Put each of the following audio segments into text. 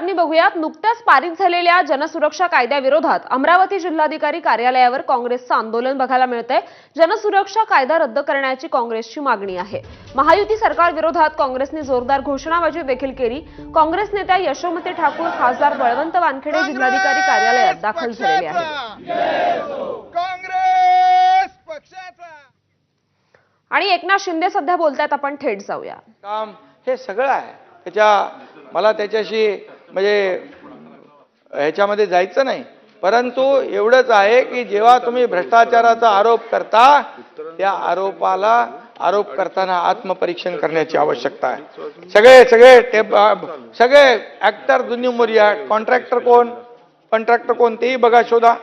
बातमी बघूयात। नुकत्याच पारित झालेल्या जनसुरक्षा कायद्याविरोधात अमरावती जिल्हाधिकारी कार्यालयावर काँग्रेसचं आंदोलन बघायला मिळतंय। जनसुरक्षा कायदा रद्द करण्याची काँग्रेसची मागणी आहे। महायुती सरकार विरोधात काँग्रेसने जोरदार घोषणाबाजी देखील केली। काँग्रेस नेत्या यशोमती ठाकूर, खासदार बळवंत वानखेडे जिल्हाधिकारी कार्यालयात दाखल झालेले आहेत। काँग्रेस पक्षाचा आणि एकनाथ शिंदे सध्या बोलतायत, आपण थेट जाऊया। काम हे सगळं आहे, मला त्याच्याशी म्हणजे ह्याच्यामध्ये जायचं नाही, परंतु एवढंच आहे की जेव्हा तुम्ही भ्रष्टाचाराचा आरोप करता त्या आरोप करताना आत्मपरीक्षण करण्याची आवश्यकता आहे। सगळे ऍक्टर दुनिया कॉन्ट्रॅक्टर कोण तेही बघा, शोधा।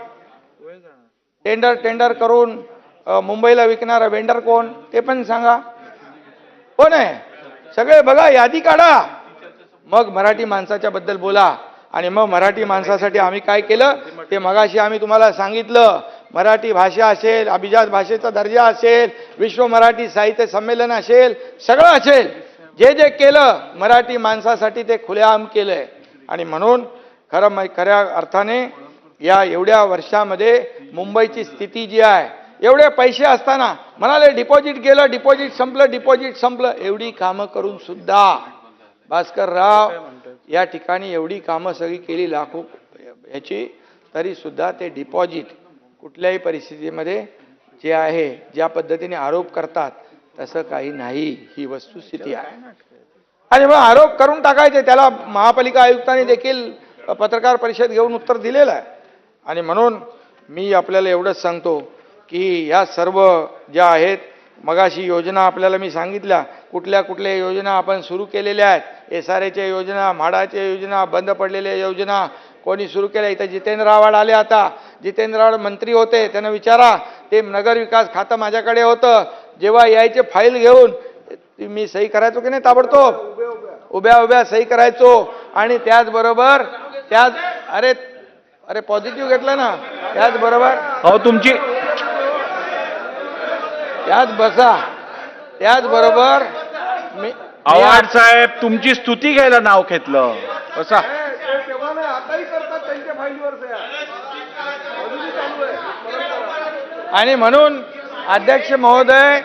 टेंडर करून मुंबईला विकणारा वेंडर कोण ते पण सांगा, कोण आहे? सगळे बघा, यादी काढा, मग मराठी माणसाच्या बद्दल बोला। आणि मग मराठी माणसासाठी आम्ही काय केलं ते मगाशी आम्ही तुम्हाला सांगितलं। मराठी भाषा असेल, अभिजात भाषेचा दर्जा असेल, विश्व मराठी साहित्य संमेलन असेल, सगळं असेल, जे केलं मराठी माणसासाठी ते खुलेआम केलंय। आणि म्हणून खऱ्या अर्थाने या एवढ्या वर्षामध्ये मुंबईची स्थिती जी आहे, एवढे पैसे असताना म्हणाले डिपॉझिट गेलं, डिपॉझिट संपलं, एवढी कामं करून सुद्धा भास्करराव या ठिकाणी एवढी कामं सगळी केली लाखो ह्याची, तरी सुद्धा ते डिपॉझिट कुठल्याही परिस्थितीमध्ये जे आहे, ज्या पद्धतीने आरोप करतात तसं काही नाही, ही वस्तुस्थिती आहे। आणि मग आरोप करून टाकायचे, त्याला महापालिका आयुक्तांनी देखील पत्रकार परिषद घेऊन उत्तर दिलेलं आहे। आणि म्हणून मी आपल्याला एवढंच सांगतो की या सर्व ज्या आहेत, मगाशी योजना आपल्याला मी सांगितल्या, कुठल्या योजना आपण सुरू केलेल्या आहेत, SRAच्या योजना, म्हाडाच्या योजना, बंद पडलेल्या योजना कोणी सुरू केल्या। इथं जितेंद्र आव्हाड आले, आता जितेंद्र आव्हाड मंत्री होते, त्यांना विचारा, ते नगर विकास खातं माझ्याकडे होतं, जेव्हा यायचे फाईल घेऊन मी सही करायचो की नाही, ताबडतोब उभ्या सही करायचो। आणि त्याचबरोबर अरे पॉझिटिव्ह घेतलं ना, त्याचबरोबर हो तुमची त्याचबरोबर मी आव्हाड साहेब तुमची स्तुती घ्यायला नाव घेतलं बसा। आणि म्हणून अध्यक्ष महोदय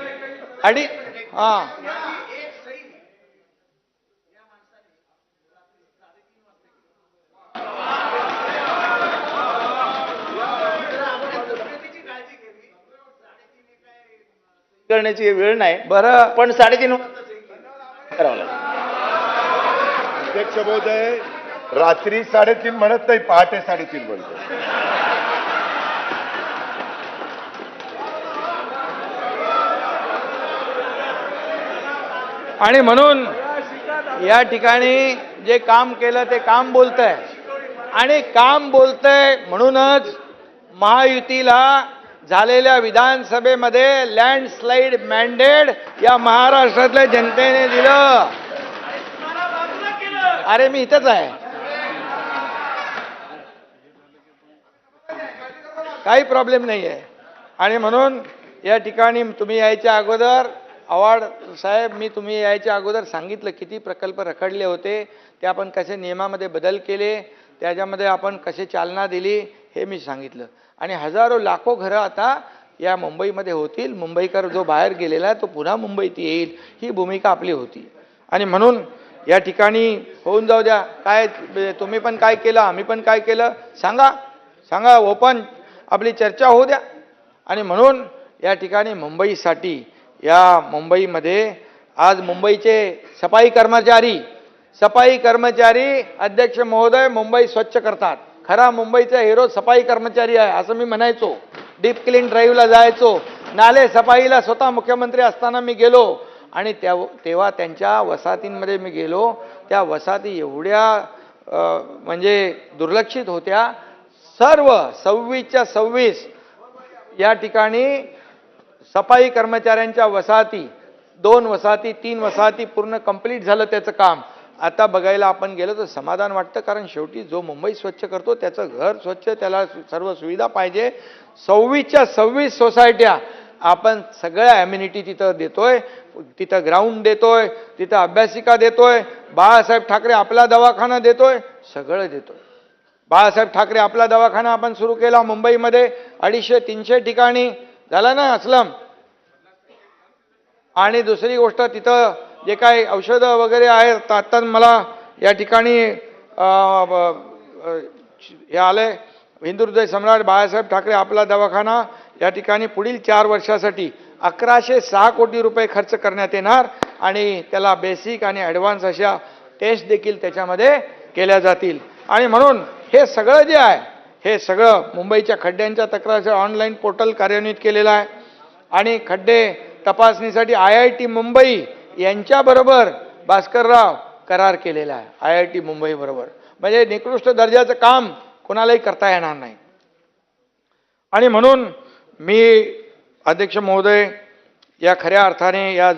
करण्याची वेळ नाही, बरं, पण 3:30 करावं लागेल। अध्यक्ष महोदय, रात्री 3:30 म्हणत नाही, पहाटे 3:30 म्हणतो। आणि म्हणून या ठिकाणी जे काम केलं ते काम बोलतंय, आणि काम बोलतंय म्हणूनच महायुतीला झालेल्या विधानसभेमध्ये लँडस्लाइड मॅन्डेट या महाराष्ट्रातल्या जनतेने दिलं। अरे मी इथंच आहे, काही प्रॉब्लेम नाही आहे। आणि म्हणून या ठिकाणी तुम्ही यायच्या अगोदर आव्हाड साहेब, तुम्ही यायच्या अगोदर सांगितलं किती प्रकल्प रखडले होते, ते आपण कसे नियमामध्ये बदल केले, त्याच्यामध्ये आपण कसे चालना दिली हे मी सांगितलं। आणि हजारो लाखो घरं आता या मुंबईमध्ये होतील, मुंबईकर जो बाहेर गेलेला आहे तो पुन्हा मुंबईत येईल, ही भूमिका आपली होती। आणि म्हणून या ठिकाणी होऊन जाऊ द्या, काय तुम्ही पण काय केलं, आम्ही पण काय केलं, सांगा, ओपन आपली चर्चा होऊ द्या। आणि म्हणून या ठिकाणी मुंबईसाठी, या मुंबईमध्ये आज मुंबईचे सफाई कर्मचारी अध्यक्ष महोदय मुंबई स्वच्छ करतात। खरा मुंबईचा हिरो सफाई कर्मचारी आहे असं मी म्हणायचो। डीप क्लीन ड्राईव्हला जायचो, नाले सफाईला स्वतः मुख्यमंत्री असताना मी गेलो, आणि तेव्हा त्यांच्या वसाहतींमध्ये मी गेलो, त्या वसाहती एवढ्या म्हणजे दुर्लक्षित होत्या। सर्व 26च्या 26 या ठिकाणी सफाई कर्मचाऱ्यांच्या वसाहती, 2 वसाहती 3 वसाहती पूर्ण कंप्लीट झालं त्याचं काम। आता बघायला आपण गेलो तर समाधान वाटतं, कारण शेवटी जो मुंबई स्वच्छ करतो त्याचं घर स्वच्छ, त्याला सर्व सुविधा पाहिजे। 26च्या 26 सोसायट्या आपण सगळ्या ॲम्युनिटी तिथं देतोय, तिथं ग्राउंड देतोय, तिथं अभ्यासिका देतोय, बाळासाहेब ठाकरे आपला दवाखाना देतोय, सगळं देतोय. बाळासाहेब ठाकरे आपला दवाखाना आपण सुरू केला मुंबईमध्ये 250-300 ठिकाणी झाला ना असलम. आणि दुसरी गोष्ट तिथं जे काही औषधं वगैरे आहेत आता मला या ठिकाणी हे आलंय हिंदुहृदय सम्राट बाळासाहेब ठाकरे आपला दवाखाना या ठिकाणी पुढील 4 वर्षासाठी 1106 कोटी रुपये खर्च करण्यात येणार आणि त्याला बेसिक आणि ॲडव्हान्स अशा टेस्ट देखील त्याच्यामध्ये केल्या जातील. आणि म्हणून हे सगळं जे आहे हे सगळं मुंबईच्या खड्ड्यांच्या तक्रारीचं ऑनलाईन पोर्टल कार्यान्वित केलेलं आहे आणि खड्डे तपासणीसाठी IIT मुंबई यांच्याबरोबर भास्करराव करार केलेला आहे IIT मुंबई बरोबर. म्हणजे निकृष्ट दर्जाचं काम कोणालाही करता येणार नाही. आणि म्हणून मी अध्यक्ष महोदय या खऱ्या अर्थाने या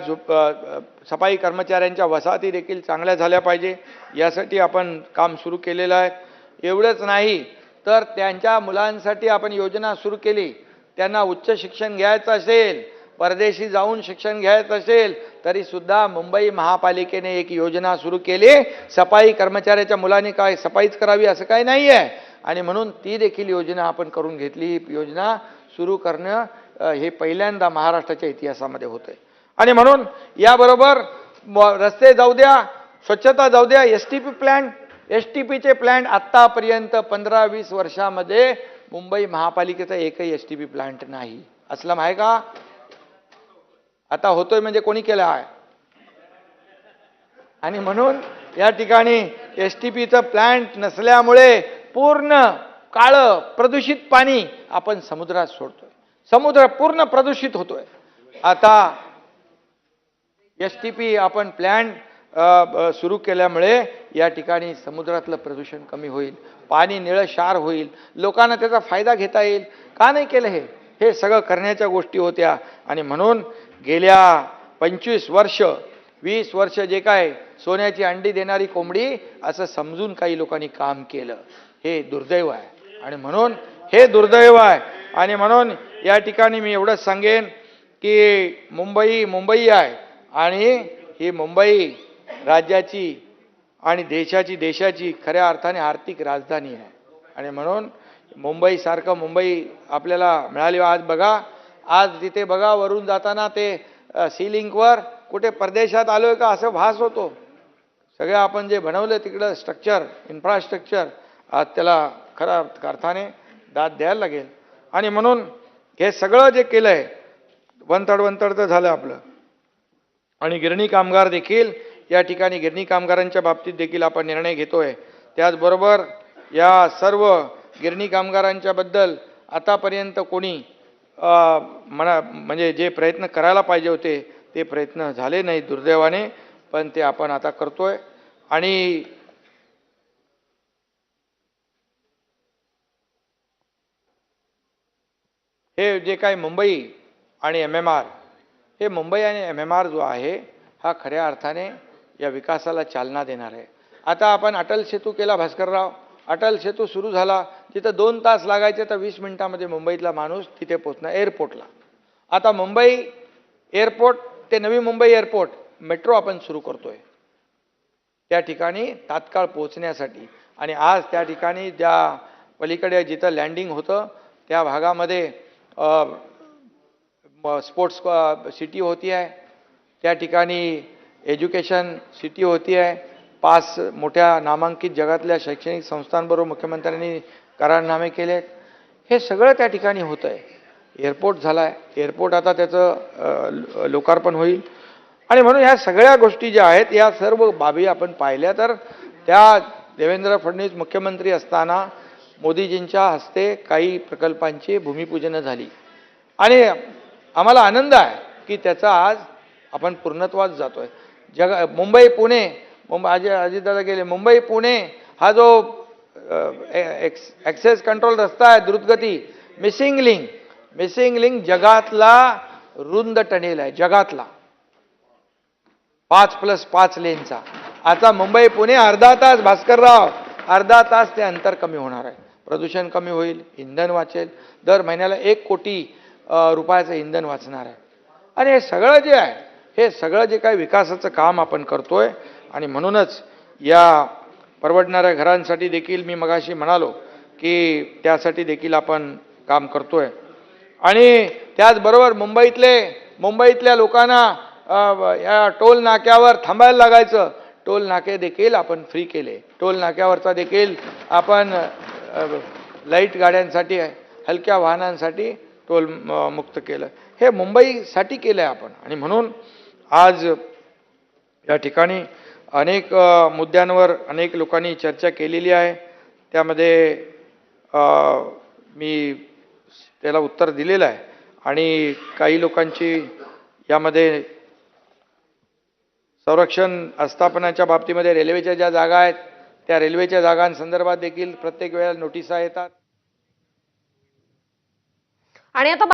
सफाई कर्मचाऱ्यांच्या वसाहती देखील चांगल्या झाल्या पाहिजे यासाठी आपण काम सुरू केलेलं आहे. एवढंच नाही तर त्यांच्या मुलांसाठी आपण योजना सुरू केली. त्यांना उच्च शिक्षण घ्यायचं असेल परदेशी जाऊन शिक्षण घ्यायचं असेल तरी सुद्धा मुंबई महापालिकेने एक योजना सुरू केली. सफाई कर्मचाऱ्याच्या मुलांनी काय सफाईच करावी असं काही नाही आहे आणि म्हणून ती देखील योजना आपण करून घेतली. ही योजना सुरू करणं हे पहिल्यांदा महाराष्ट्राच्या इतिहासामध्ये होतंय. आणि म्हणून याबरोबर रस्ते जाऊ द्या स्वच्छता जाऊ द्या STPचे प्लॅन्ट आत्तापर्यंत 15-20 वर्षामध्ये मुंबई महापालिकेचा एकही STP प्लॅन्ट नाही. असलम आहे का? आता होतोय म्हणजे कोणी केला आहे. आणि म्हणून या ठिकाणी STPचं प्लॅन्ट नसल्यामुळे पूर्ण काळं प्रदूषित पाणी आपण समुद्रात सोडतोय. समुद्र पूर्ण प्रदूषित होतोय. आता STP आपण प्लॅन्ट सुरू केल्यामुळे या ठिकाणी समुद्रातलं प्रदूषण कमी होईल, पाणी निळशार होईल, लोकांना त्याचा फायदा घेता येईल. का नाही केलं हे सगळं करण्याच्या गोष्टी होत्या. आणि म्हणून गेल्या 25 वर्ष 20 वर्ष जे काय सोन्याची अंडी देणारी कोंबडी असं समजून काही लोकांनी काम केलं. हे दुर्दैव आहे आणि म्हणून हे दुर्दैव आहे. आणि म्हणून या ठिकाणी मी एवढंच सांगेन की मुंबई आहे आणि ही मुंबई राज्याची आणि देशाची खऱ्या अर्थाने आर्थिक राजधानी आहे. आणि म्हणून मुंबई आपल्याला मिळाली. आज बघा आज तिथे बघा वरून जाताना ते सीलिंकवर कुठे परदेशात आलोय का असं भास होतो. सगळं आपण जे बनवलं तिकडं इन्फ्रास्ट्रक्चर आज त्याला खऱ्या अर्थाने दाद द्यायला लागेल. आणि म्हणून हे सगळं जे केलंय वंतड तर झालं आपलं. आणि गिरणी कामगार देखील या ठिकाणी गिरणी कामगारांच्या बाबतीत देखील आपण निर्णय घेतोय. त्याचबरोबर या सर्व गिरणी कामगारांच्या बद्दल आतापर्यंत कोणी म्हणजे जे प्रयत्न करायला पाहिजे होते ते प्रयत्न झाले नाही दुर्दैवाने, पण ते आपण आता करतोय. आणि हे जे काही मुंबई आणि MMR हे मुंबई आणि MMR जो आहे हा खऱ्या अर्थाने या विकासाला चालना देणार आहे. आता आपण अटल सेतू केला भास्करराव. अटल सेतू सुरू झाला. तिथं 2 तास लागायचे तर 20 मिनिटामध्ये मुंबईतला माणूस तिथे पोहोचणार एअरपोर्टला. आता मुंबई एअरपोर्ट ते नवी मुंबई एअरपोर्ट मेट्रो आपण सुरू करतोय त्या ठिकाणी तात्काळ पोहोचण्यासाठी. आणि आज त्या ठिकाणी ज्या पलीकडे जिथं लँडिंग होतं त्या भागामध्ये स्पोर्ट्स सिटी होती आहे. त्या ठिकाणी एज्युकेशन सिटी होती आहे. 5 मोठ्या नामांकित जगातल्या शैक्षणिक संस्थांबरोबर मुख्यमंत्र्यांनी करारनामे केले. हे सगळं त्या ठिकाणी होतं आहे. एअरपोर्ट झाला आहे. एअरपोर्ट आता त्याचं लोकार्पण होईल. आणि म्हणून ह्या सगळ्या गोष्टी ज्या आहेत या सर्व बाबी आपण पाहिल्या तर त्या देवेंद्र फडणवीस मुख्यमंत्री असताना मोदीजींच्या हस्ते काही प्रकल्पांची भूमिपूजन झाली. आणि आम्हाला आनंद आहे की त्याचा आज आपण पूर्णत्वास जातोय. मुंबई पुणे अजितदादा गेले मुंबई पुणे हा जो ॲक्सेस कंट्रोल रस्ता आहे द्रुतगती मिसिंग लिंक जगातला रुंद टनेल आहे. जगातला 5+5 लेनचा. आता मुंबई पुणे अर्धा तास भास्करराव अर्धा तास ते अंतर कमी होणार आहे. प्रदूषण कमी होईल, इंधन वाचेल. दर महिन्याला 1 कोटी रुपयाचं इंधन वाचणार आहे. आणि हे सगळं जे आहे हे सगळं जे काही विकासाचं काम आपण करतोय. आणि म्हणूनच या परवडणाऱ्या घरांसाठी देखील मी मगाशी म्हणालो की त्यासाठी देखील आपण काम करतोय. आणि त्याचबरोबर मुंबईतल्या लोकांना या टोल नाक्यावर थांबायला लागायचं, टोल नाके देखील आपण फ्री केले. टोल नाक्यावरचा देखील आपण लाईट गाड्यांसाठी, हलक्या वाहनांसाठी टोल मुक्त केलं. हे मुंबईसाठी केलं आहे आपण. आणि म्हणून आज या ठिकाणी अनेक मुद्द्यांवर अनेक लोकांनी चर्चा केलेली आहे. त्यामध्ये मी त्याला उत्तर दिलेलं आहे. आणि काही लोकांची यामध्ये संरक्षण आस्थापनाच्या बाबतीमध्ये रेल्वेच्या ज्या जागा आहेत त्या रेल्वेच्या जागांसंदर्भात देखील प्रत्येक वेळेला नोटिसा येतात. आणि आता